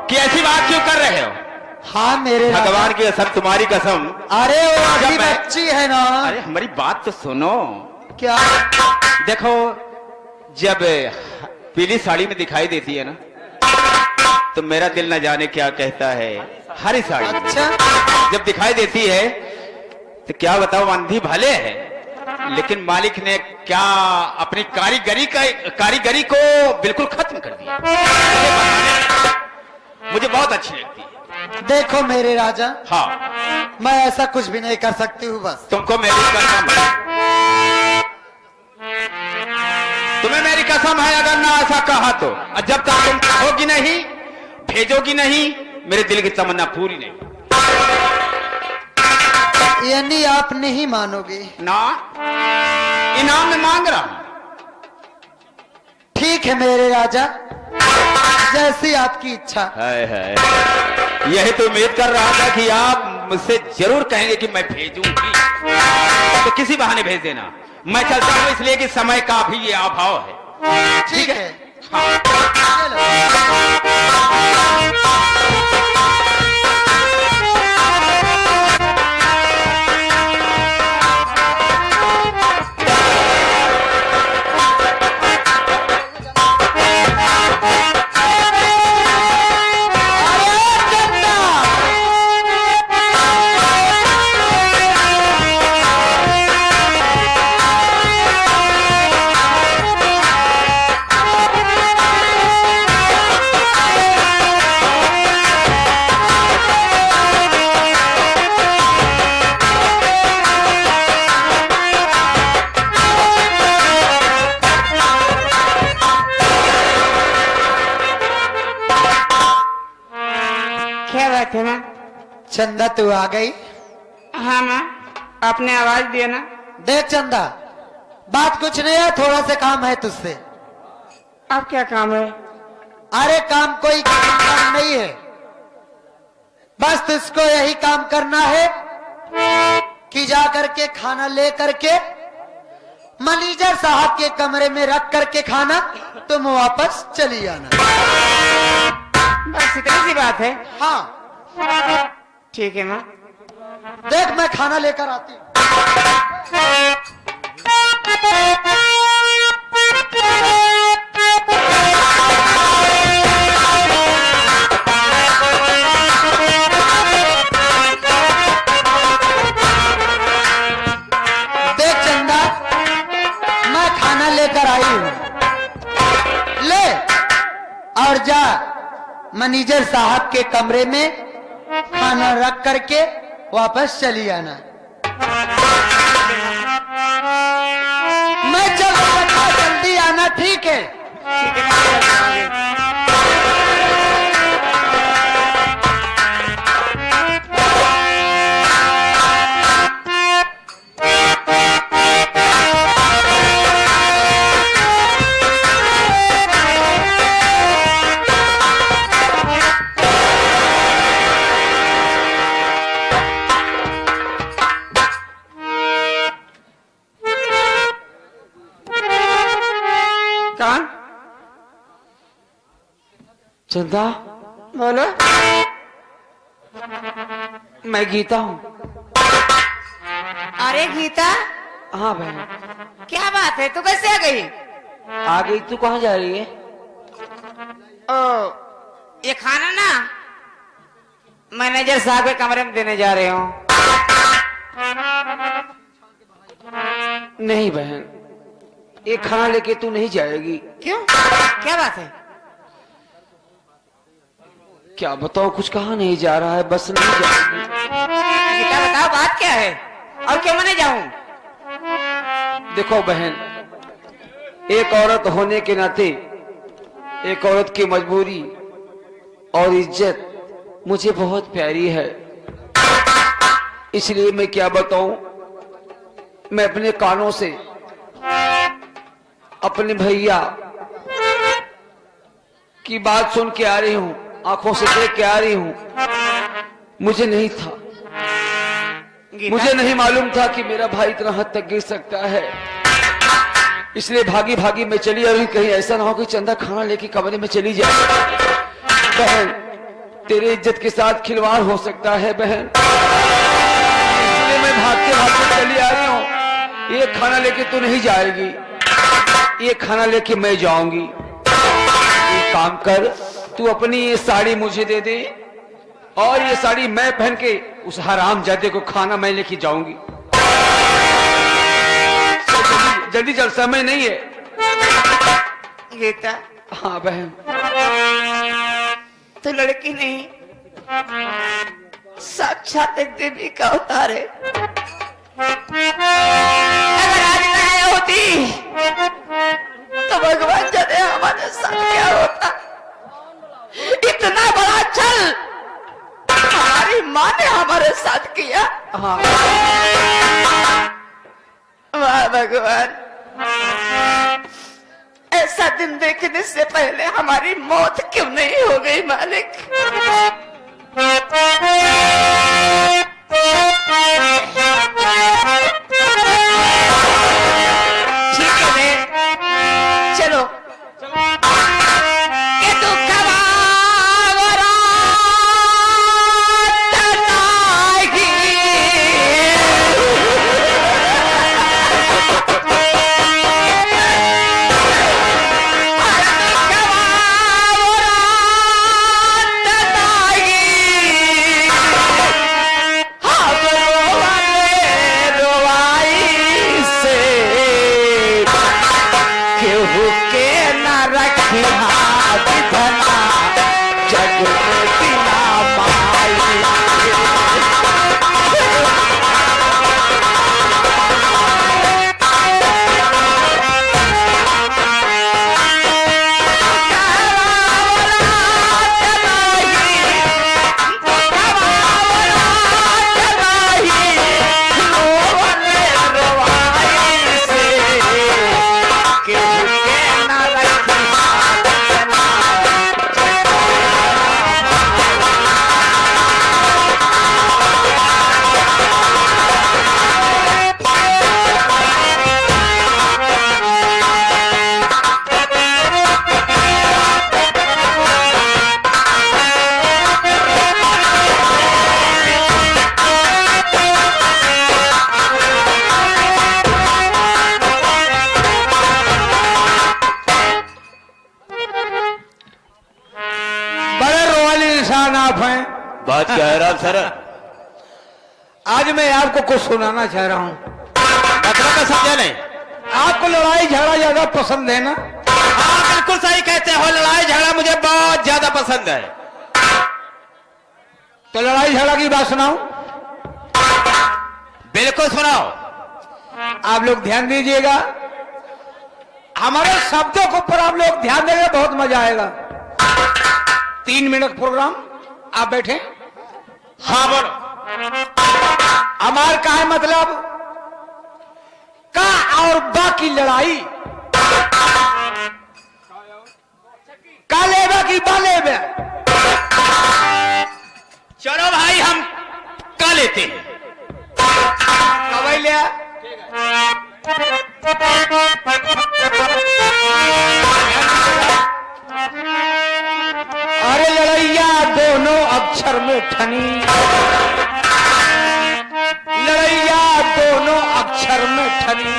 कि ऐसी बात क्यों कर रहे हो? हाँ मेरे भगवान की कसम, तुम्हारी कसम। अरे वो अभी जब मैं- बच्ची है ना। अरे हमारी बात तो सुनो। क्या? देखो, जब पीली साड़ी में दिखाई देती है ना, तो मेरा दिल न जाने क्या कहता है। हरी साड़ी अच्छा, जब दिखाई देती है तो क्या बताओ, अंधी भले है, लेकिन मालिक ने क्या अपनी कारीगरी को बिल्कुल खत्म कर दिया। मुझे बहुत अच्छी लगती है। देखो मेरे राजा, हाँ, मैं ऐसा कुछ भी नहीं कर सकती हूँ। बस तुमको मेरी कसम है, तुम्हें मेरी कसम है, अगर ना ऐसा कहा तो, और जब तक तुम कहोगी नहीं, भेजोगी नहीं, मेरे दिल की तमन्ना पूरी नहीं। यानी आप नहीं मानोगे? ना, इनाम में मांग रहा हूं। ठीक है मेरे राजा, जैसी आपकी इच्छा। है यही तो उम्मीद कर रहा था कि आप मुझसे जरूर कहेंगे कि मैं भेजूंगी, तो किसी बहाने भेज देना। मैं चलता हूं, इसलिए कि समय का भी ये अभाव है। ठीक है। हाँ। क्या बात है माँ? चंदा तू आ गई? हाँ माँ, आपने आवाज दिया ना। देख चंदा, बात कुछ नहीं है, थोड़ा सा काम है तुझसे। अब क्या काम है? अरे काम कोई काम नहीं है, बस तुझको यही काम करना है कि जा करके खाना ले करके मैनेजर साहब के कमरे में रख करके खाना तुम वापस चली आना। बस इतनी सी बात है। हाँ ठीक है माँ। देख, मैं खाना लेकर आती हूँ। देख चंदा, मैं खाना लेकर आई हूँ, ले और जा मैनेजर साहब के कमरे में खाना रख करके वापस चली आना। मैं चल रहा था, जल्दी आना, ठीक है? ठीक है। कौन? चंदा, बोलो। मैं गीता हूँ। अरे गीता, हाँ बहन। क्या बात है, तू कैसे आ गई? आ गई? तू कहाँ जा रही है? ओ, ये खाना ना मैनेजर साहब के कमरे में देने जा रहे हूँ। नहीं बहन, ये खाना लेके तू नहीं जाएगी। क्यों? क्या बात है? क्या बताओ, कुछ कहा नहीं जा रहा है, बस नहीं जाएगी। गीता बताओ, बात क्या है और क्यों मैं जाऊं? देखो बहन, एक औरत होने के नाते एक औरत की मजबूरी और इज्जत मुझे बहुत प्यारी है, इसलिए मैं क्या बताऊं, मैं अपने कानों से अपने भैया की बात सुन के आ रही हूं, आंखों से देख के आ रही हूं। मुझे नहीं था, मुझे नहीं मालूम था कि मेरा भाई इतना हद तक गिर सकता है, इसलिए भागी भागी मैं चली। और कहीं ऐसा ना हो कि चंदा खाना लेके कमरे में चली जाए। बहन, तेरे इज्जत के साथ खिलवाड़ हो सकता है बहन, इसलिए मैं भागते भागते चली आ रही हूँ। ये खाना लेके तू नहीं जाएगी, ये खाना लेके मैं जाऊंगी। एक काम कर, तू अपनी ये साड़ी मुझे दे दे और ये साड़ी मैं पहन के उस हरामजादे को खाना मैं लेके जाऊंगी। जल्दी चल, समय नहीं है। गीता, हाँ बहन। तू लड़की नहीं, साक्षात एक देवी का अवतार है। अगर आज नहीं होती तो भगवान जाने हमारे साथ क्या होता। इतना बड़ा छल हमारी माँ ने हमारे साथ किया। हाँ वाह भगवान, ऐसा दिन देखने से पहले हमारी मौत क्यों नहीं हो गई मालिक। ठीक है, चलो ये तो बात क्या है राम सर? आज मैं आपको कुछ सुनाना चाह रहा हूँ। मतलब मैं समझा नहीं। आपको लड़ाई झगड़ा ज्यादा पसंद है ना? हाँ बिल्कुल सही कहते हो, लड़ाई झगड़ा मुझे बहुत ज्यादा पसंद है। तो लड़ाई झगड़ा की बात सुनाऊं? बिल्कुल सुनाओ। आप लोग ध्यान दीजिएगा, हमारे शब्दों के ऊपर आप लोग ध्यान देंगे, बहुत मजा आएगा। 3 मिनट प्रोग्राम, आप बैठे। हाँ बोलो। हमार का है मतलब का और बाकी लड़ाई का लेबा की बा लेबे। चलो भाई हम का लेते हैं। कवई ले अरे लड़ैया दोनों अक्षर में ठनी, लड़ैया दोनों अक्षर में ठनी,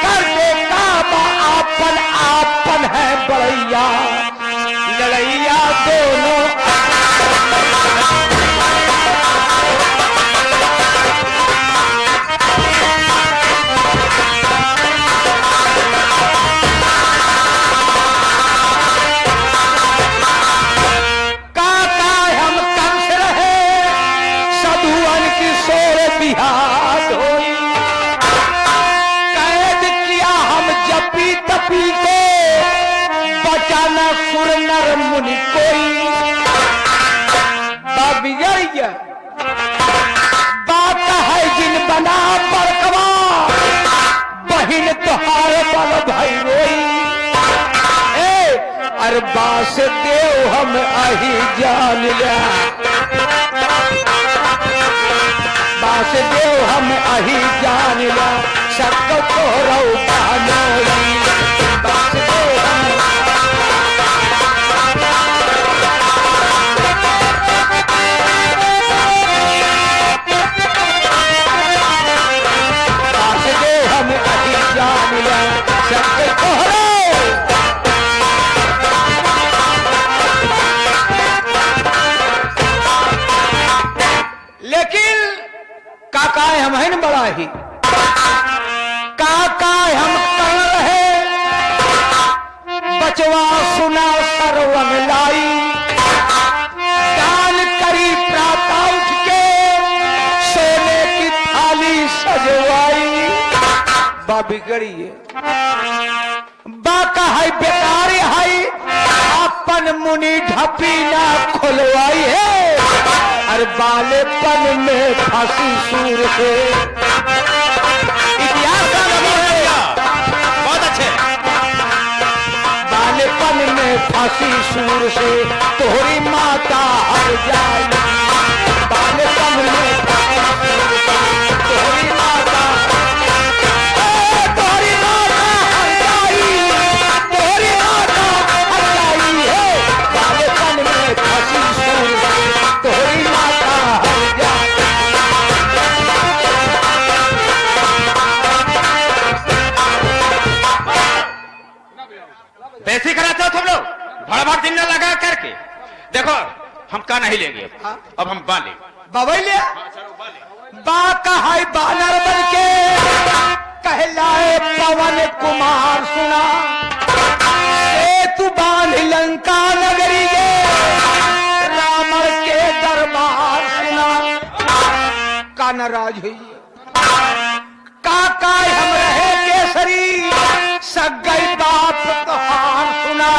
कर दे काम आपन आपन है बड़ैया, लड़ैया दोनों मुनि कोई बाबिया बात है जिन बना बड़कवा बहिन तुहार बल भाई रोई। अरे बास देव हम अही जान लिया, बास देव हम अही जान लिया, शक को रऊ बानोई। बास देव हम दफा बिगड़ी है। बाका है बेकारी है अपन मुनि ढपी ना खुलवाई है, अरे बालेपन में फांसी सूर से। इतिहास का नमूना है भैया, बहुत अच्छे। बालेपन में फांसी सूर से तोहरी माता हर जाई, बालेपन में फांसी सूर से तोहरी माता, तोहरी माता हर जाई, तोहरी माता हर जाई है, बालेपन में फांसी सूर से तोहरी माता हर जाई। वैसे ही कराते हो तुम लोग, भड़ दिन लगा करके। देखो हम का नहीं लेंगे, अब हम बा लेंगे। बाबा लिया बाका है बानर बन के कहलाए पवन कुमार सुना, सेतु बांध लंका नगरी गे रावण के दरबार सुना। का नाराज हुई काका हम रहे केसरी सगई बाप तोहार सुना,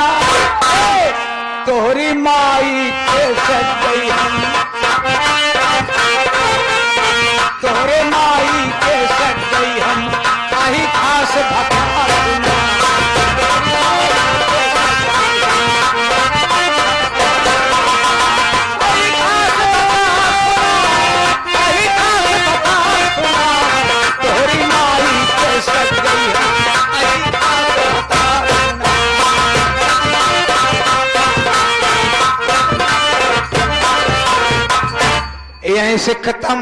तोहरी माई के सगई हम, तोहरे माई के सगई हम कहीं खास भकार सुना। तोहरी माई के सगई हम कहीं खास भकार सुना। यहीं से खत्म।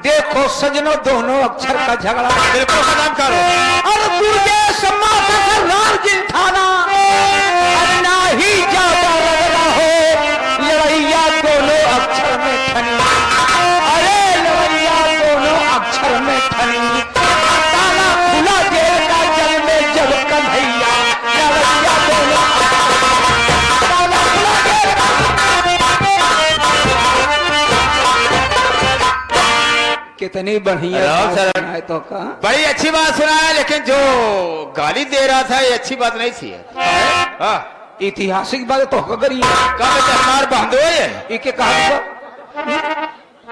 देखो सजनों दोनों अक्षर का झगड़ा बिल्कुल खत्म करो। और दुर्गेश माता का लाल जिन थाना अब ना ही ज्यादा रगड़ा हो, लड़ैया दोनों अक्षर में ठनी, अरे लड़ैया दोनों अक्षर में ठनी, ताला खुला जेल का जल में जब कन्हैया, लड़ैया दोनों ताला खुला जेल का। कितनी बढ़िया राम बात सर। सुनाए तो का बड़ी अच्छी बात सुना है, लेकिन जो गाली दे रहा था ये अच्छी बात नहीं थी। हाँ, ऐतिहासिक बात तो करी कब हमार बंधो है, इके कहा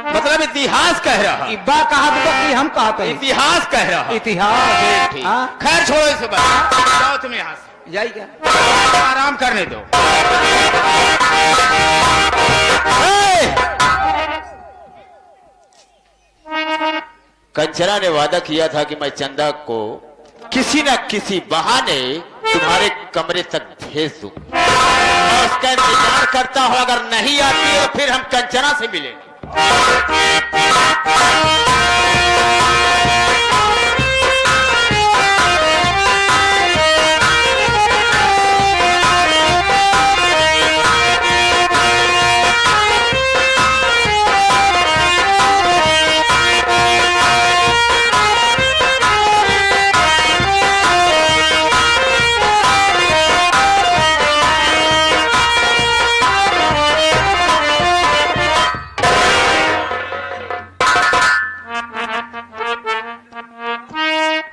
मतलब इतिहास कह रहा, इब्बा कहा कि हम कहते हैं इतिहास कह रहा। इतिहास। ठीक, हाँ? खैर छोड़ो इस बात, जाओ तुम यहाँ से, जाइए आराम करने दो। कंचना ने वादा किया था कि मैं चंदा को किसी न किसी बहाने तुम्हारे कमरे तक भेज दूं, मैं उसका इंतजार करता हूं। अगर नहीं आती है तो फिर हम कंचना से मिलेंगे।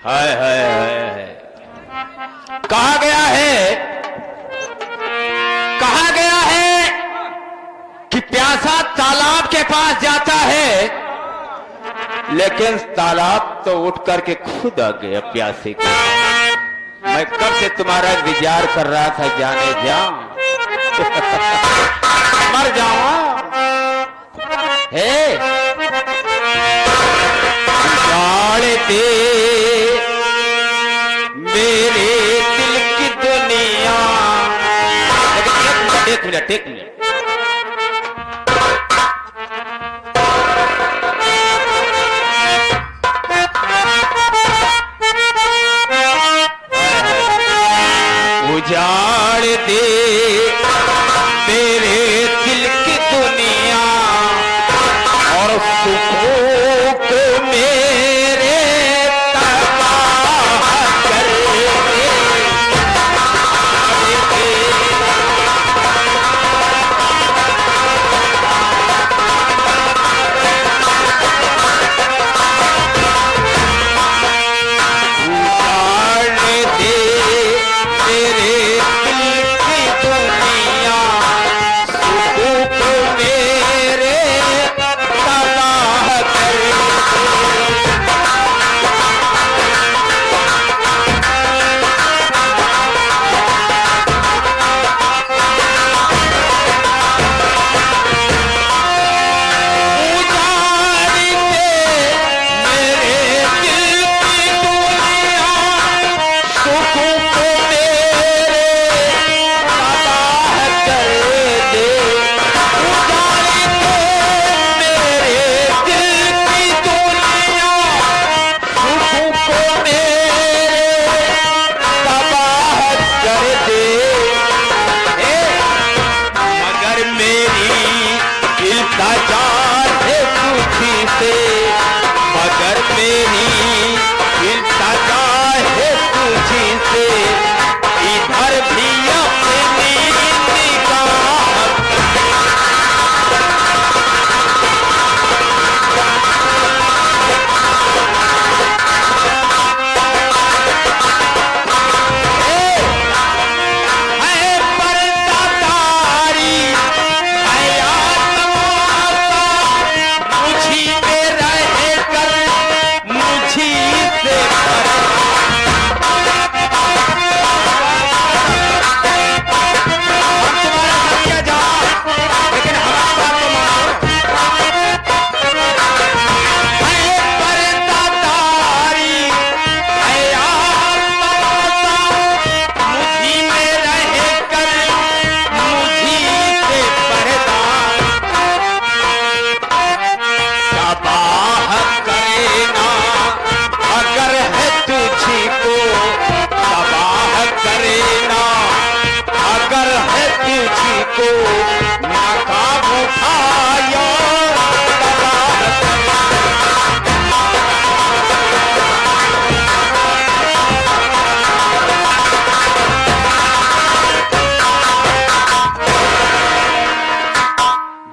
हाय हाय हाय हाय, कहा गया है, कहा गया है कि प्यासा तालाब के पास जाता है, लेकिन तालाब तो उठ करके खुद आ गया प्यासे को। मैं कब से तुम्हारा इंतजार कर रहा था, जाने जा मर जाऊं। हे गाड़ दे मेरे दिल की दुनिया। एक मिनट एक मिनट, उजाड़ दे मेरे दिल की दुनिया और सुखों को मेरे तबाह कर दे।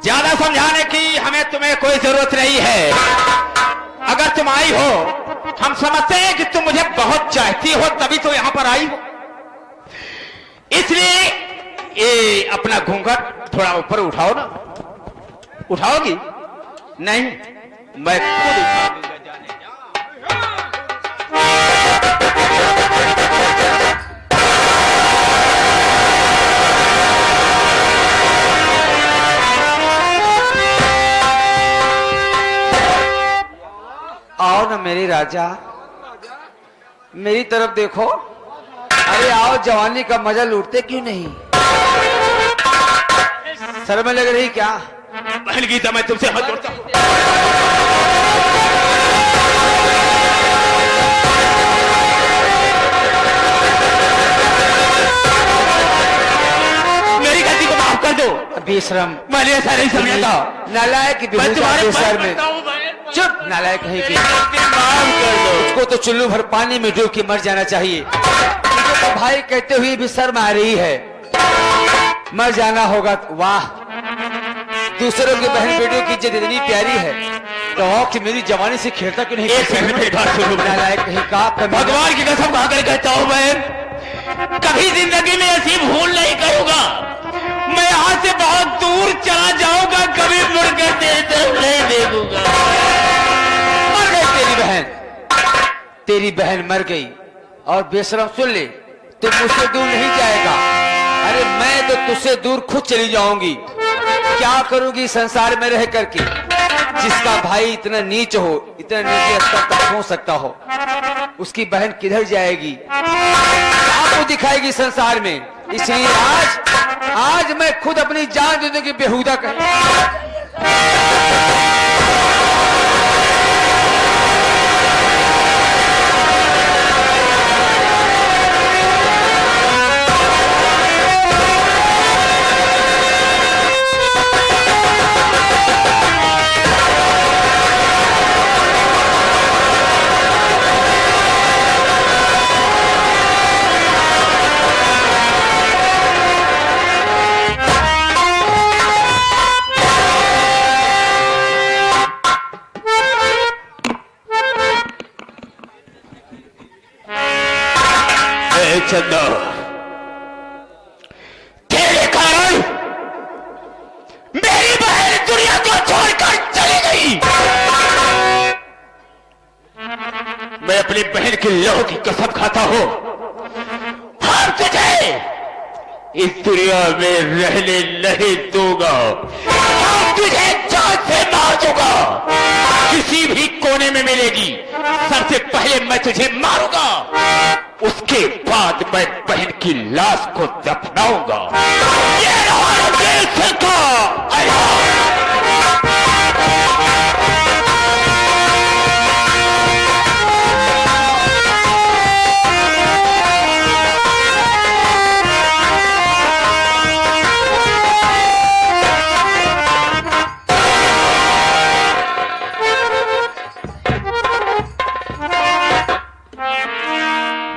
ज्यादा समझाने की हमें तुम्हें कोई जरूरत नहीं है। अगर तुम आई हो, हम समझते हैं कि तुम मुझे बहुत चाहती हो, तभी तो यहां पर आई हो। इसलिए ये अपना घूंघट थोड़ा ऊपर उठाओ ना। उठाओगी? नहीं, मैं खुद उठा दूंगा। जाने आओ ना मेरे राजा, मेरी तरफ देखो। अरे आओ, जवानी का मजा लूटते क्यों नहीं? शर्म लग रही क्या? बहन गीता, मैं तुमसे हाथ जोड़ता हूं। मेरी गलती को माफ कर दो। बेशरम, मैंने ऐसा नहीं समझा था। नालायक, मैं तुम्हारे पैर में पड़ता हूं बहन। चुप, नालायक है कि माफ कर दो। उसको तो चुल्लू भर पानी में डूब के मर जाना चाहिए। मुझे तो भाई कहते हुए भी शर्म आ रही है। मर जाना होगा। वाह, दूसरों की बहन बेटियों की इज्जत इतनी प्यारी है तो कि मेरी जवानी से खेलता क्यों नहीं? एक मिनट मेरी बात सुनो। नालायक कहीं का। भगवान की कसम खाकर कहता हूं बहन, कभी जिंदगी में ऐसी भूल नहीं करूंगा। मैं यहाँ से बहुत दूर चला जाऊंगा, कभी मुड़कर नहीं देखूंगा। मर गई तेरी बहन, तेरी बहन मर गई। और बेशरम सुन ले, तू मुझसे दूर नहीं जाएगा। अरे मैं तो तुझसे दूर खुद चली जाऊंगी। क्या करूंगी संसार में रह करके? जिसका भाई इतना नीच हो, इतना नीचे स्तर तक पहुंच सकता हो, उसकी बहन किधर जाएगी? आपको दिखाएगी संसार में। इसलिए आज मैं खुद अपनी जान देने की बेहुदा कही। चंदो, तेरे कारण मेरी बहन दुनिया को छोड़कर चली गई। मैं अपनी बहन की लहू की कसम खाता हूं, हम तुझे इस दुनिया में रहने नहीं दूंगा। हम तुझे जान से मार दूंगा। किसी भी कोने में मिलेगी, सबसे पहले मैं तुझे मारूंगा। उसके बाद मैं बहन की लाश को दफनाऊंगा। ये रहा दिल से का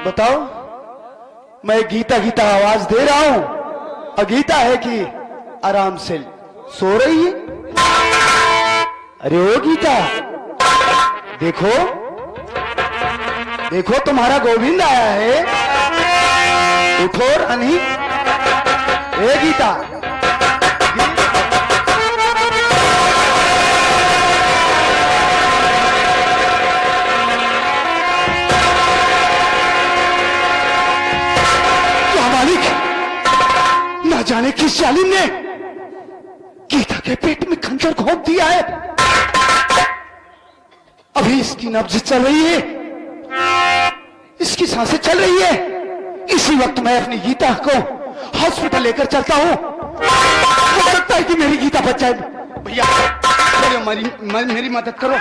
बताओ, मैं गीता गीता आवाज दे रहा हूं, अगीता है कि आराम से सो रही है। अरे ओ गीता, देखो देखो, तुम्हारा गोविंद आया है। उठो रानी। ए गीता, ना जाने किस जालिम ने गीता के पेट में खंजर घोंप दिया है। अभी इसकी नब्ज चल रही है, इसकी सांसें चल रही है। इसी वक्त मैं अपनी गीता को हॉस्पिटल लेकर चलता हूं। हो सकता है कि मेरी गीता बच जाए। भैया मेरी मदद करो।